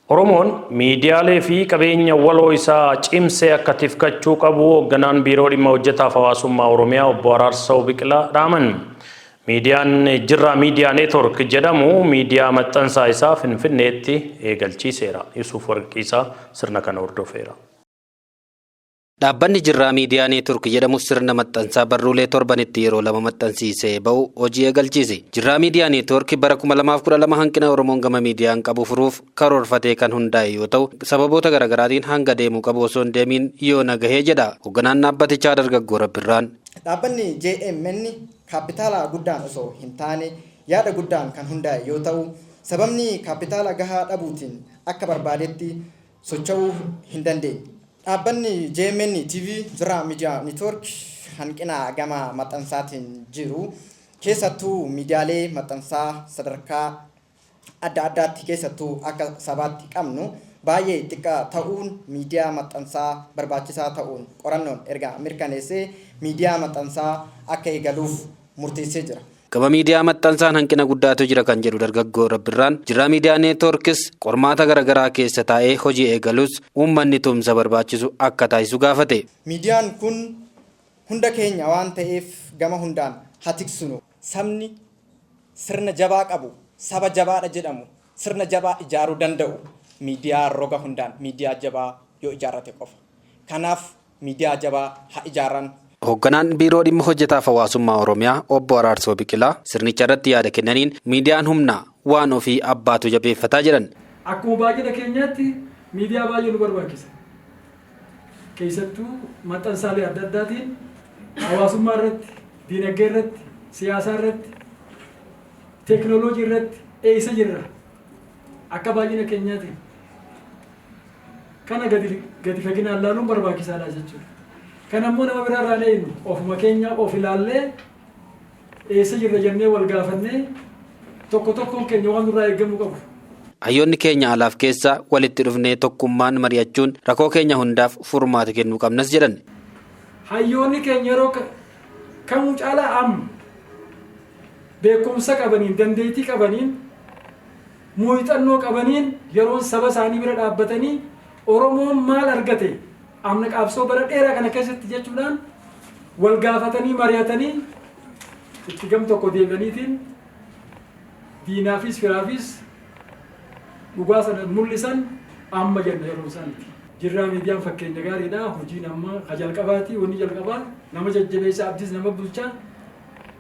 Oromoon miidiyaalee fi qabeenya waloo isaa cimsee akka tifkachuu qabu hoogganaan biiroo dhimma hojjetaa hawaasummaa Oromiyaa obbo Araarsoo Biqilaa dhaaman. Miidiyaan Jirraa Miidiyaa Neetwork jedhamu miidiyaa maxxansaa isaa Finfinneetti eegalchiiseera. Yusuf Warqiisaa sirna kana hordofeera. Dhaabbanni Jirraa Miidiyaa Neetwork jedhamu sirna maxxansaa barruulee torbanitti yeroo lama maxxansiisee ba'u hojii eegalchiise. Jirraa Miidiyaa Neetwork bara 2012 hanqina Oromoon gama miidiyaan qabu furuuf karoorfatee kan hundaa'e yoo ta'u, sababoota garaagaraatiin hanga deemuu qabu osoo hin deemiin yoo nagahee jedha. Hoogganaan dhaabbatichaa Dargaggoo Rabbirraan. Dhaabbanni JMN kaapitaala guddaan osoo hin taane yaada guddaan kan hundaa'e yoo ta'u, sababni kaapitaala gahaa dhabuutiin akka barbaadetti socho'uu hin dandeenye. Dhaabbanni JMN TV Jirraa Miidiyaa Neetwork hanqina gama maxxansaatiin jiru keessattuu miidiyaalee maxxansaa sadarkaa adda addaatti keessattuu akka sabaatti qabnu baay'ee xiqqaa ta'uun miidiyaa maxxansaa barbaachisaa ta'uun qorannoon erga mirkaneessee miidiyaa maxxansaa akka eegaluuf murteessee jira. Gama miidiyaa maxxansaan hanqina guddaatu jira kan jedhu Dargaggoo Rabbirraan, Jirraa Miidiyaa Neetworkis qormaata garaagaraa keessa taa'ee hojii eegalus uummanni tumsa barbaachisu akka taasisu gaafate. Miidiyaan kun hunda keenya waan ta'eef gama hundaan haa tiksinu. Sabni sirna jabaa qabu saba jabaadha jedhamu sirna jabaa ijaaruu danda'u miidiyaa roga hundaan miidiyaa jabaa yoo ijaarrate qofa. Kanaaf miidiyaa jabaa haa ijaaran. Hoogganaan biiroo dhimma hojjetaa hawaasummaa Oromiyaa obbo Araarsoo Biqilaa sirnicha irratti yaada kennaniin miidiyaan humnaa waan ofii abbaatu jabeeffataa jiran. Akkuma baay'ina keenyaatti miidiyaa baay'ee nu barbaachisa. Keessattuu maxxansaalee adda addaatiin hawaasummaa irratti, diinagdee irratti, siyaasaa irratti, teekinooloojii irratti eessa jirra. Akka baay'ina keenyaatti kana gadi faginaan ilaaluun barbaachisaadha jechuudha. Kanammoo nama biraarraa leenyu ofuma keenya of ilaallee eessa jirra jennee wal gaafannee tokkoon keenya waan nurraa eegamuu qabu. Hayyoonni keenya alaaf keessa walitti dhufnee tokkummaan mari'achuun rakkoo keenya hundaaf furmaata kennuu qabnas jedhan. Hayyoonni keenya yeroo kamuu caalaa amma beekumsa qabaniin, dandeettii qabaniin, muuxannoo qabaniin yeroon saba isaanii bira dhaabbatanii Oromoon maal argate amna qaabsoo bara dheeraa kana keessatti jechuudhaan wal gaafatanii mari'atanii itti gam tokko deebi'aniitiin diinaafis firaafis dhugaa sana mul'isan amma jenna yeroo isaaniiti. Jirraa miidiyaan fakkeenya gaariidha. Hojiin amma jalqabaati. Wanni jalqabaa nama jajjabeessa abdiis nama bulchaa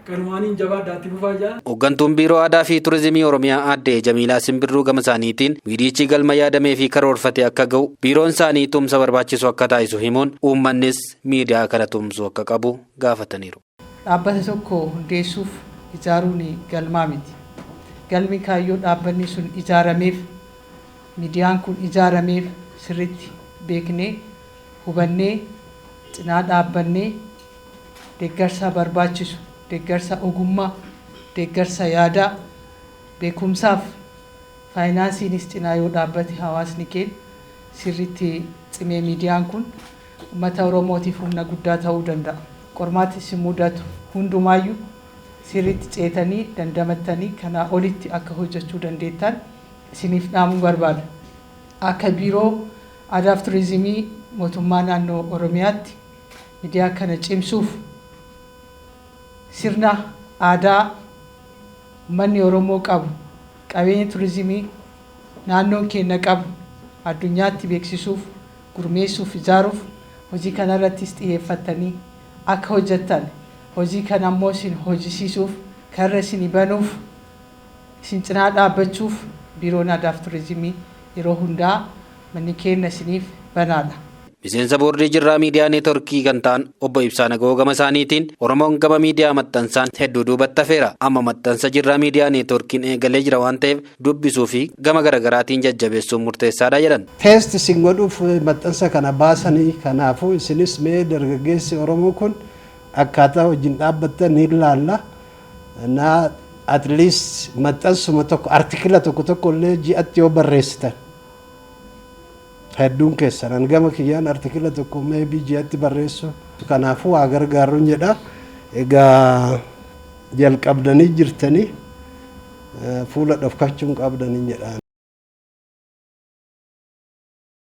kanumaaniin jabaa daatti fufaa jira. Hooggantuun biiroo aadaa fi turizimii Oromiyaa aadde Jamiilaa Simbirruu gama isaaniitiin miidiyichi galma yaadamee fi karoorfate akka ga'u biiroon isaanii tumsa barbaachisu akka taasisu himuun uummannis miidiyaa kana tumsu akka qabu gaafataniiru. Dhaabbata tokko hundeessuuf ijaaruun galmaa miti. Galmi kaayyoo dhaabbanni sun ijaarameef miidiyaan kun ijaarameef sirriitti beeknee hubannee cinaa dhaabbannee deeggarsa barbaachisu. Deeggarsa ogummaa, deeggarsa yaadaa, beekumsaaf faayinaansiinis cinaa yoo dhaabbate hawaasni keenya sirriitti cimee miidiyaan kun uummata Oromootiif humna guddaa ta'uu danda'a. Qormaati si mudatu hundumaayyuu sirriitti ceetanii dandamattanii kanaa olitti akka hojjechuu dandeettan isiniif dhaamuu barbaada. Akka biiroo aadaa fi turizimii mootummaa naannoo Oromiyaatti miidiyaa kana cimsuuf sirna aadaa manni Oromoo qabu qabeenya turizimii naannoon keenya qabu addunyaatti beeksisuuf gurmeessuuf ijaaruuf hojii kanarrattis xiyyeeffatanii akka hojjettan hojii kana ammoo isin hojjisiisuuf karra isin banuuf isin cinaa dhaabbachuuf biiroon aadaa fi turizimii yeroo hundaa manni keenya isiniif banaadha. Miseensa boordii Jirraa Miidiyaa Neetworkii kan ta'an obbo Ibsaa Nagoo gama isaaniitiin Oromoon gama miidiyaa maxxansaan hedduu duubatti hafeera. Amma maxxansa Jirraa Miidiyaa Neetworkiin eegalee jira waan ta'eef dubbisuu fi gama garaagaraatiin jajjabeessuun murteessaadha jedhan. Teesti isin godhuuf maxxansa kana baasanii kanaafuu isinis mee dargaggeessi Oromoo kun akkaataa wajjin dhaabbattan ni ilaalla. At least maxxansuma tokko artikila tokko illee ji'atti yoo barreessitan. Hedduun keessan gama kiyyaan artikila tokko maybe ji'atti barreessu kanaafuu waa gargaaruun jedha. Egaa jalqabdanii jirtanii fuula dhofkachuun qabdanii jedha.